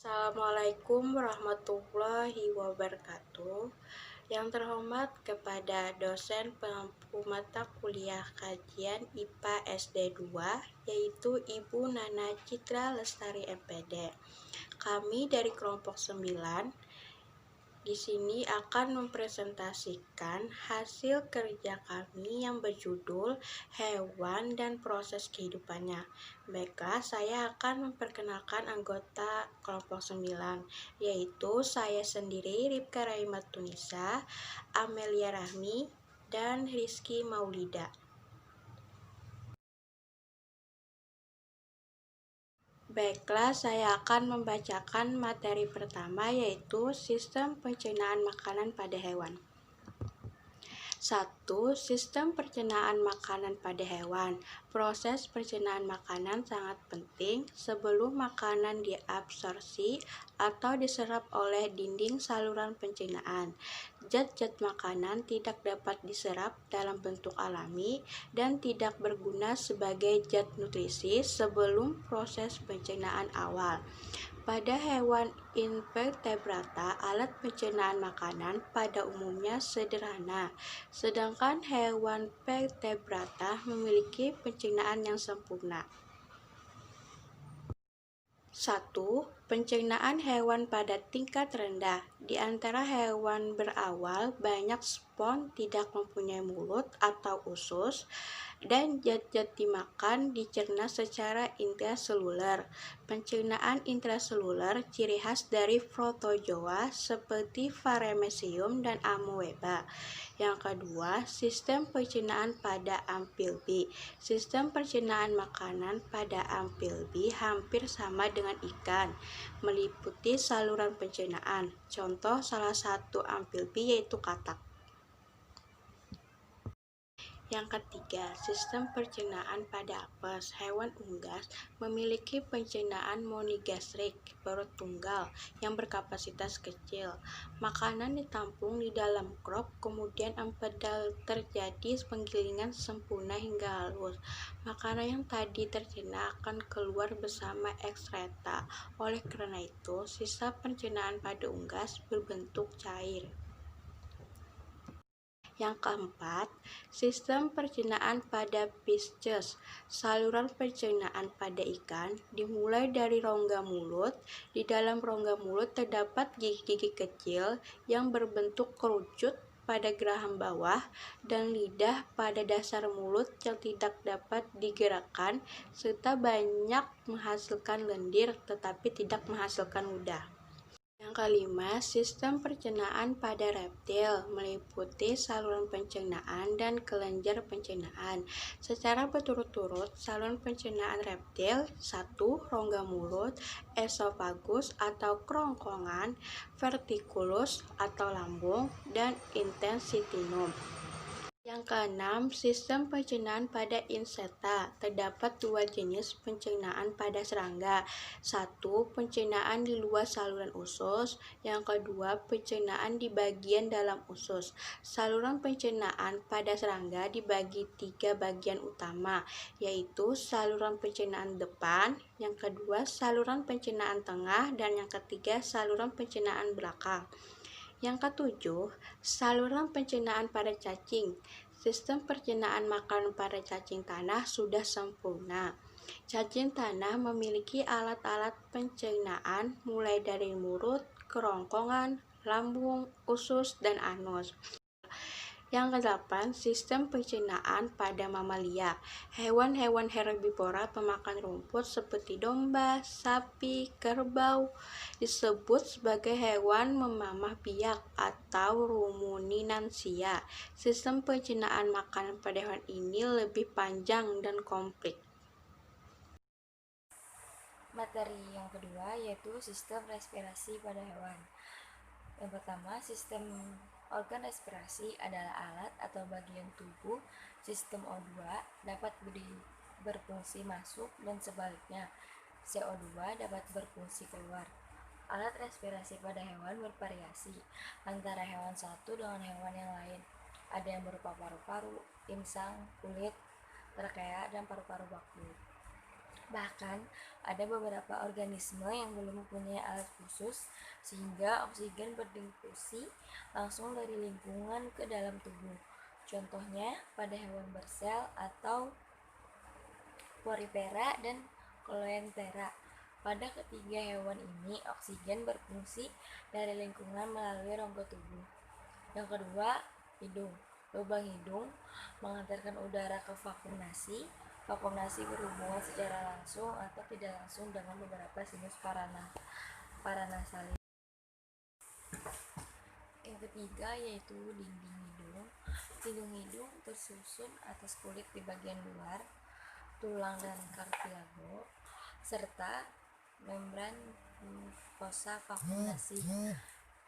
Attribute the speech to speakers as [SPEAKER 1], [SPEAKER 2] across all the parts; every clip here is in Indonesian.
[SPEAKER 1] Assalamualaikum warahmatullahi wabarakatuh. Yang terhormat kepada dosen pengampu mata kuliah kajian IPA SD2, yaitu Ibu Nana Citra Lestari MPD. Kami dari kelompok 9 di sini akan mempresentasikan hasil kerja kami yang berjudul Hewan dan Proses Kehidupannya. Baiklah, saya akan memperkenalkan anggota kelompok 9, yaitu saya sendiri, Ripka Raimatunisa, Amelia Rahmi, dan Rizky Maulida. Baiklah, saya akan membacakan materi pertama, yaitu sistem pencernaan makanan pada hewan. 1. Sistem pencernaan makanan pada hewan. Proses pencernaan makanan sangat penting sebelum makanan diabsorpsi atau diserap oleh dinding saluran pencernaan. Zat-zat makanan tidak dapat diserap dalam bentuk alami dan tidak berguna sebagai zat nutrisi sebelum proses pencernaan awal. Pada hewan invertebrata, alat pencernaan makanan pada umumnya sederhana, sedangkan hewan vertebrata memiliki pencernaan yang sempurna. 1. Pencernaan hewan pada tingkat rendah. Di antara hewan berawal, banyak spons tidak mempunyai mulut atau usus, dan zat-zat dimakan dicerna secara intraseluler. Pencernaan intraseluler ciri khas dari protozoa seperti Paramecium dan Amoeba. Yang kedua, sistem pencernaan pada amfibi. Sistem pencernaan makanan pada amfibi hampir sama dengan ikan, meliputi saluran pencernaan. Contoh salah satu amfibi yaitu katak. Yang ketiga, sistem pencernaan pada apes. Hewan unggas memiliki pencernaan monogastrik, perut tunggal, yang berkapasitas kecil. Makanan ditampung di dalam krop, kemudian empedal terjadi penggilingan sempurna hingga halus. Makanan yang tadi tercerna akan keluar bersama ekskreta. Oleh karena itu, sisa pencernaan pada unggas berbentuk cair. Yang keempat, sistem pencernaan pada Pisces. Saluran pencernaan pada ikan dimulai dari rongga mulut. Di dalam rongga mulut terdapat gigi-gigi kecil yang berbentuk kerucut pada geraham bawah dan lidah pada dasar mulut yang tidak dapat digerakkan serta banyak menghasilkan lendir tetapi tidak menghasilkan ludah. Yang kelima, sistem pencernaan pada reptil meliputi saluran pencernaan dan kelenjar pencernaan. Secara berturut-turut, saluran pencernaan reptil: 1. Rongga mulut, esofagus atau kerongkongan, vertikulus atau lambung, dan intestinum. Yang keenam, sistem pencernaan pada insekta. Terdapat dua jenis pencernaan pada serangga. 1. Pencernaan di luar saluran usus. Yang kedua, pencernaan di bagian dalam usus. Saluran pencernaan pada serangga dibagi 3 bagian utama, yaitu saluran pencernaan depan, yang kedua saluran pencernaan tengah, dan yang ketiga saluran pencernaan belakang. Yang ketujuh, saluran pencernaan pada cacing. Sistem pencernaan makanan pada cacing tanah sudah sempurna. Cacing tanah memiliki alat-alat pencernaan mulai dari mulut, kerongkongan, lambung, usus, dan anus. Yang kedelapan, sistem pencernaan pada mamalia. Hewan-hewan herbivora pemakan rumput seperti domba, sapi, kerbau disebut sebagai hewan memamah biak atau ruminansia. Sistem pencernaan makanan pada hewan ini lebih panjang dan kompleks.
[SPEAKER 2] Materi yang kedua yaitu sistem respirasi pada hewan. Yang pertama, sistem organ respirasi adalah alat atau bagian tubuh sistem O2 dapat berfungsi masuk dan sebaliknya CO2 dapat berfungsi keluar. Alat respirasi pada hewan bervariasi antara hewan satu dengan hewan yang lain. Ada yang berupa paru-paru, insang, kulit, trakea, dan paru-paru baku. Bahkan, ada beberapa organisme yang belum mempunyai alat khusus sehingga oksigen berdistribusi langsung dari lingkungan ke dalam tubuh. Contohnya pada hewan bersel atau Porifera dan Coleoptera. Pada ketiga hewan ini, oksigen berfungsi dari lingkungan melalui rongga tubuh. Yang kedua, hidung. Lubang hidung mengantarkan udara ke vakum nasi. Vakum nasi berhubungan secara langsung atau tidak langsung dengan beberapa sinus paranasalis. Yang ketiga yaitu dinding hidung. Dinding hidung tersusun atas kulit di bagian luar, tulang dan kartilago, serta membran mukosa vakum nasi.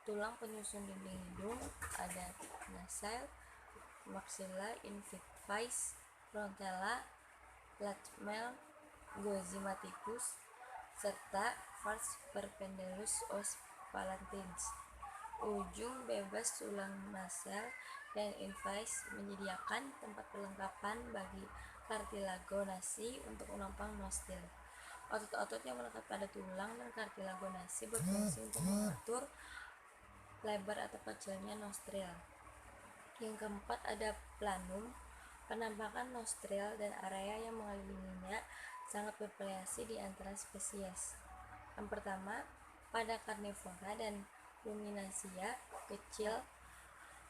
[SPEAKER 2] Tulang penyusun dinding hidung ada nasal, maxilla, infinivis, frontala, lacrimal, gozymaticus, serta vas perpendulus os palatins. Ujung bebas tulang nasal dan infinivis menyediakan tempat perlengkapan bagi kartilago nasi untuk menopang nostril. Otot-otot yang melekat pada tulang dan kartilago nasi berfungsi untuk mengatur lebar atau kecilnya nostril. Yang keempat ada planum. Penampakan nostril dan area yang mengelilinginya sangat bervariasi di antara spesies. Yang pertama, pada karnivora dan ruminansia kecil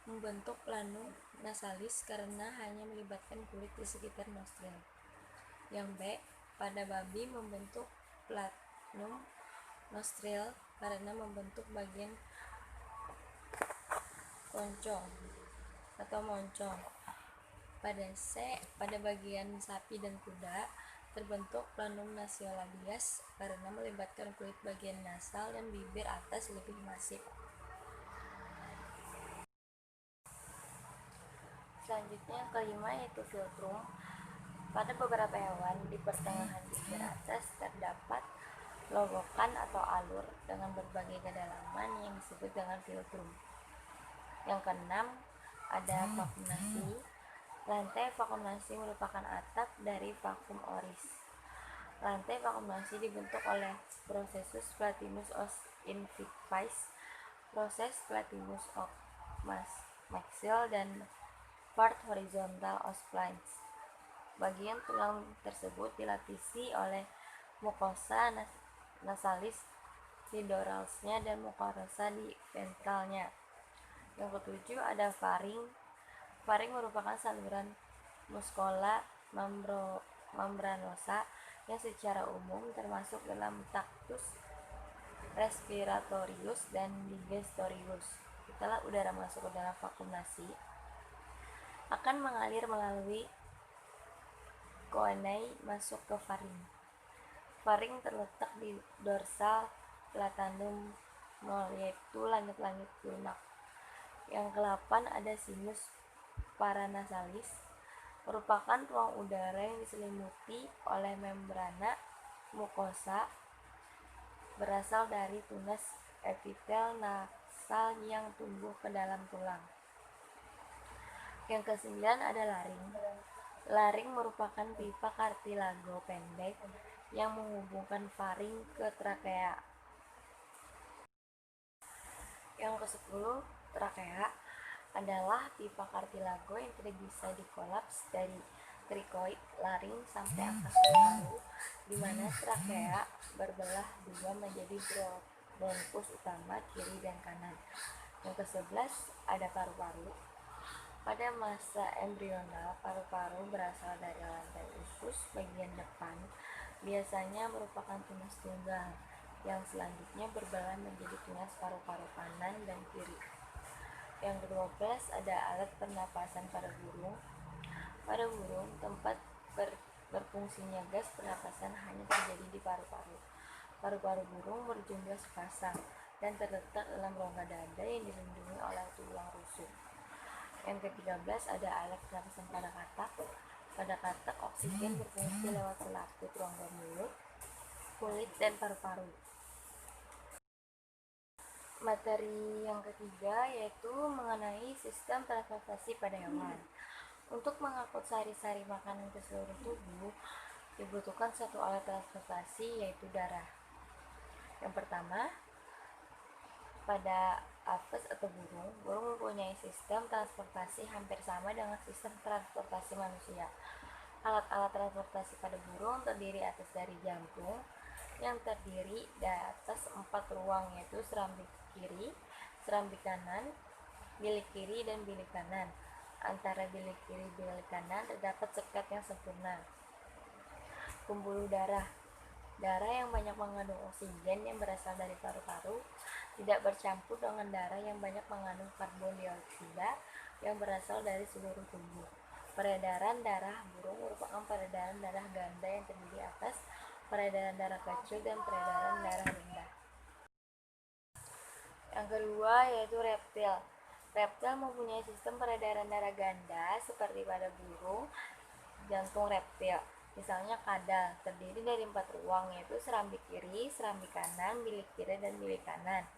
[SPEAKER 2] membentuk planum nasalis karena hanya melibatkan kulit di sekitar nostril. Yang B, pada babi membentuk planum nostril karena membentuk bagian koncong atau moncong. Pada bagian sapi dan kuda terbentuk planum nasolabias karena melibatkan kulit bagian nasal dan bibir atas lebih masif. Selanjutnya yang kelima yaitu filtrum. Pada beberapa hewan di pertengahan bibir atas terdapat logokan atau alur dengan berbagai kedalaman yang disebut dengan filtrum. Yang keenam ada vakumnasi. Rantai vakumnasi merupakan atap dari vakum oris. Rantai vakumnasi dibentuk oleh Processus Platinus os invictus, proses Platinus of maxil dan part horizontal os plans. Bagian tulang tersebut dilapisi oleh mukosa nasalis di doralsnya dan mukosa di ventralnya. Yang ketujuh ada faring. Faring merupakan saluran muskola membranosa yang secara umum termasuk dalam tractus respiratorius dan digestorius. Setelah udara masuk ke dalam vakum nasi, akan mengalir melalui choanai masuk ke faring. Faring terletak di dorsal platanum nol, yaitu langit-langit lunak. Yang ke-8 ada sinus paranasalis, merupakan ruang udara yang diselimuti oleh membrana mukosa berasal dari tunas epitel nasal yang tumbuh ke dalam tulang. Yang ke-9 ada laring. Laring merupakan pipa kartilago pendek yang menghubungkan faring ke trakea. Yang ke-10 trakea adalah pipa kartilago yang tidak bisa dikolaps dari krikoid laring sampai akar paru-paru, di mana trakea berbelah dua menjadi bronkus utama kiri dan kanan. Yang ke-11 ada paru-paru. Pada masa embrional, paru-paru berasal dari lantai usus bagian depan, biasanya merupakan tunas tunggal, yang selanjutnya berbelah menjadi tunas paru-paru kanan dan kiri. Yang ke-12 ada alat pernapasan pada burung. Pada burung, tempat berfungsinya gas pernapasan hanya terjadi di paru-paru. Paru-paru burung berjumlah sepasang dan terletak dalam rongga dada yang dilindungi oleh tulang rusuk. Yang ke-13 ada alat pernapasan pada katak. Pada katak, oksigen berfungsi lewat selaput rongga mulut, kulit, dan paru-paru. Materi yang ketiga yaitu mengenai sistem transportasi pada hewan. Untuk mengangkut sari-sari makanan ke seluruh tubuh, dibutuhkan satu alat transportasi, yaitu darah. Yang pertama, pada apes atau burung mempunyai sistem transportasi hampir sama dengan sistem transportasi manusia. Alat-alat transportasi pada burung terdiri atas dari jantung yang terdiri di atas 4 ruang, yaitu serambi kiri, serambi kanan, bilik kiri, dan bilik kanan. Antara bilik kiri dan bilik kanan terdapat sekat yang sempurna. Pembuluh darah. Darah yang banyak mengandung oksigen yang berasal dari paru-paru tidak bercampur dengan darah yang banyak mengandung karbon dioksida yang berasal dari seluruh tubuh. Peredaran darah burung merupakan peredaran darah ganda yang terdiri atas peredaran darah kecil dan peredaran darah rendah. Yang kedua yaitu reptil. Reptil mempunyai sistem peredaran darah ganda seperti pada burung jantung reptil. Misalnya kadal, terdiri dari 4 ruang, yaitu serambi kiri, serambi kanan, bilik kiri, dan bilik kanan.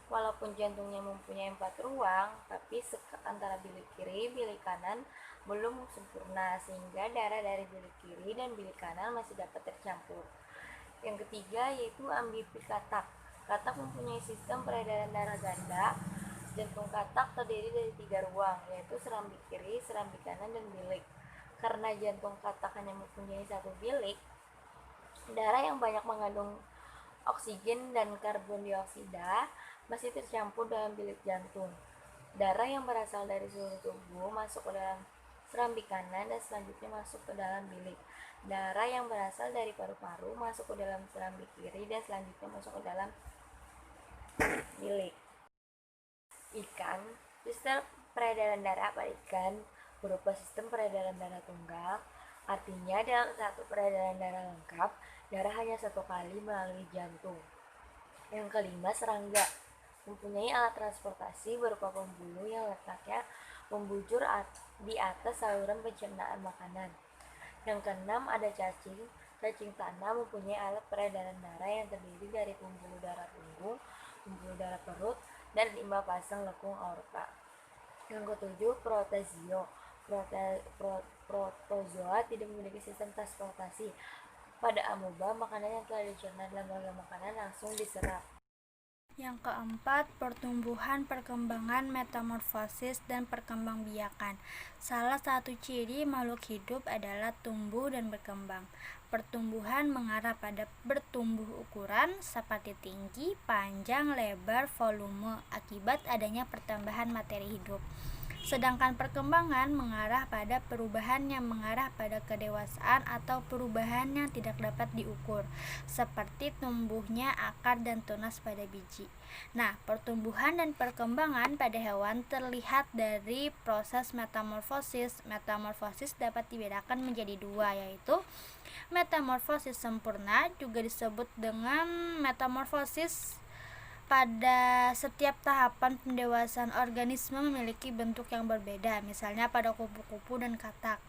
[SPEAKER 2] Walaupun jantungnya mempunyai 4 ruang, tapi sekat antara bilik kiri, bilik kanan belum sempurna, sehingga darah dari bilik kiri dan bilik kanan masih dapat tercampur. Yang ketiga yaitu amfibi katak. Katak mempunyai sistem peredaran darah ganda. Jantung katak terdiri dari 3 ruang, yaitu serambi kiri, serambi kanan, dan bilik. Karena jantung katak hanya mempunyai 1 bilik, darah yang banyak mengandung oksigen dan karbon dioksida masih tercampur dalam bilik jantung. Darah yang berasal dari seluruh tubuh masuk ke dalam serambi kanan dan selanjutnya masuk ke dalam bilik. Darah yang berasal dari paru-paru masuk ke dalam serambi kiri dan selanjutnya masuk ke dalam bilik. Ikan. Sistem peredaran darah pada ikan berupa sistem peredaran darah tunggal, artinya dalam satu peredaran darah lengkap, darah hanya 1 kali melalui jantung. Yang kelima, serangga. Mempunyai alat transportasi berupa pembuluh yang letaknya membujur di atas saluran pencernaan makanan. Yang keenam, ada cacing. Cacing tanah mempunyai alat peredaran darah yang terdiri dari pembuluh darah punggung, pembuluh darah perut, dan 5 pasang lekung aorta. Yang ketujuh, protozoo. Protozoa tidak memiliki sistem transportasi. Pada amoeba, makanan yang telah dicerna dalam rongga makanan langsung diserap.
[SPEAKER 3] Yang keempat, pertumbuhan, perkembangan, metamorfosis, dan perkembangbiakan. Salah satu ciri makhluk hidup adalah tumbuh dan berkembang. Pertumbuhan mengarah pada bertumbuh ukuran seperti tinggi, panjang, lebar, volume akibat adanya pertambahan materi hidup. Sedangkan perkembangan mengarah pada perubahan yang mengarah pada kedewasaan atau perubahan yang tidak dapat diukur, seperti tumbuhnya akar dan tunas pada biji. Nah, pertumbuhan dan perkembangan pada hewan terlihat dari proses metamorfosis. Metamorfosis dapat dibedakan menjadi 2, yaitu metamorfosis sempurna, juga disebut dengan metamorfosis. Pada setiap tahapan pendewasaan organisme memiliki bentuk yang berbeda, misalnya pada kupu-kupu dan katak.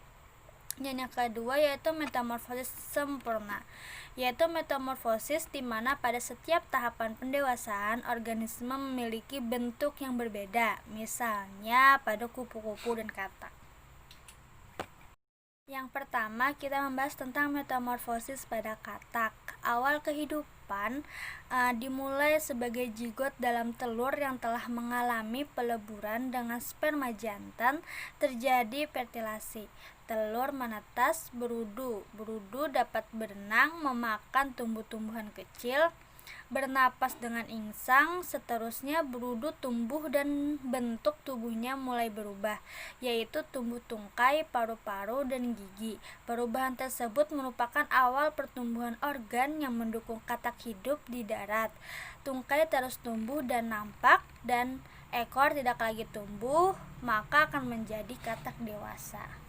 [SPEAKER 3] Dan yang kedua yaitu metamorfosis sempurna, yaitu metamorfosis di mana pada setiap tahapan pendewasaan organisme memiliki bentuk yang berbeda, misalnya pada kupu-kupu dan katak. Yang pertama, kita membahas tentang metamorfosis pada katak. Awal kehidupan dimulai sebagai zigot dalam telur yang telah mengalami peleburan dengan sperma jantan, terjadi fertilasi. Telur menetas, berudu. Berudu dapat berenang, memakan tumbuh-tumbuhan kecil, bernapas dengan insang. Seterusnya berudu tumbuh dan bentuk tubuhnya mulai berubah, yaitu tumbuh tungkai, paru-paru, dan gigi. Perubahan tersebut merupakan awal pertumbuhan organ yang mendukung katak hidup di darat. Tungkai terus tumbuh dan nampak, dan ekor tidak lagi tumbuh, maka akan menjadi katak dewasa.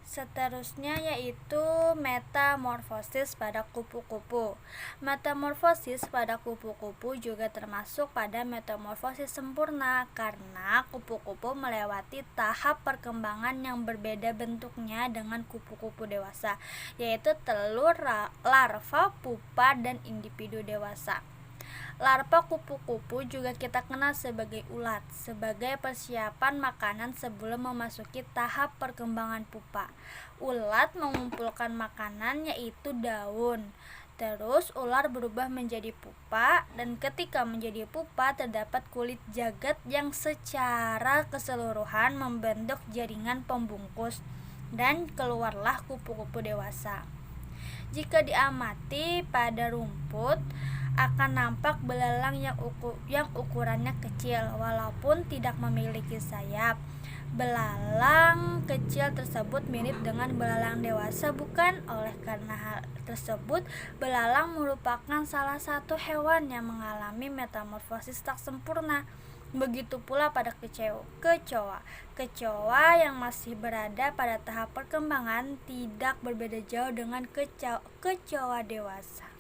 [SPEAKER 3] Seterusnya yaitu metamorfosis pada kupu-kupu. Metamorfosis pada kupu-kupu juga termasuk pada metamorfosis sempurna karena kupu-kupu melewati tahap perkembangan yang berbeda bentuknya dengan kupu-kupu dewasa, yaitu telur, larva, pupa, dan individu dewasa. Larva kupu-kupu juga kita kenal sebagai ulat, sebagai persiapan makanan sebelum memasuki tahap perkembangan pupa. Ulat mengumpulkan makanan yaitu daun. Terus ular berubah menjadi pupa, dan ketika menjadi pupa terdapat kulit jagat yang secara keseluruhan membentuk jaringan pembungkus, dan keluarlah kupu-kupu dewasa. Jika diamati pada rumput, akan nampak belalang yang ukurannya kecil walaupun tidak memiliki sayap. Belalang kecil tersebut mirip dengan belalang dewasa, bukan? Oleh karena hal tersebut, belalang merupakan salah satu hewan yang mengalami metamorfosis tak sempurna. Begitu pula pada kecoa. Kecoa yang masih berada pada tahap perkembangan tidak berbeda jauh dengan kecoa dewasa.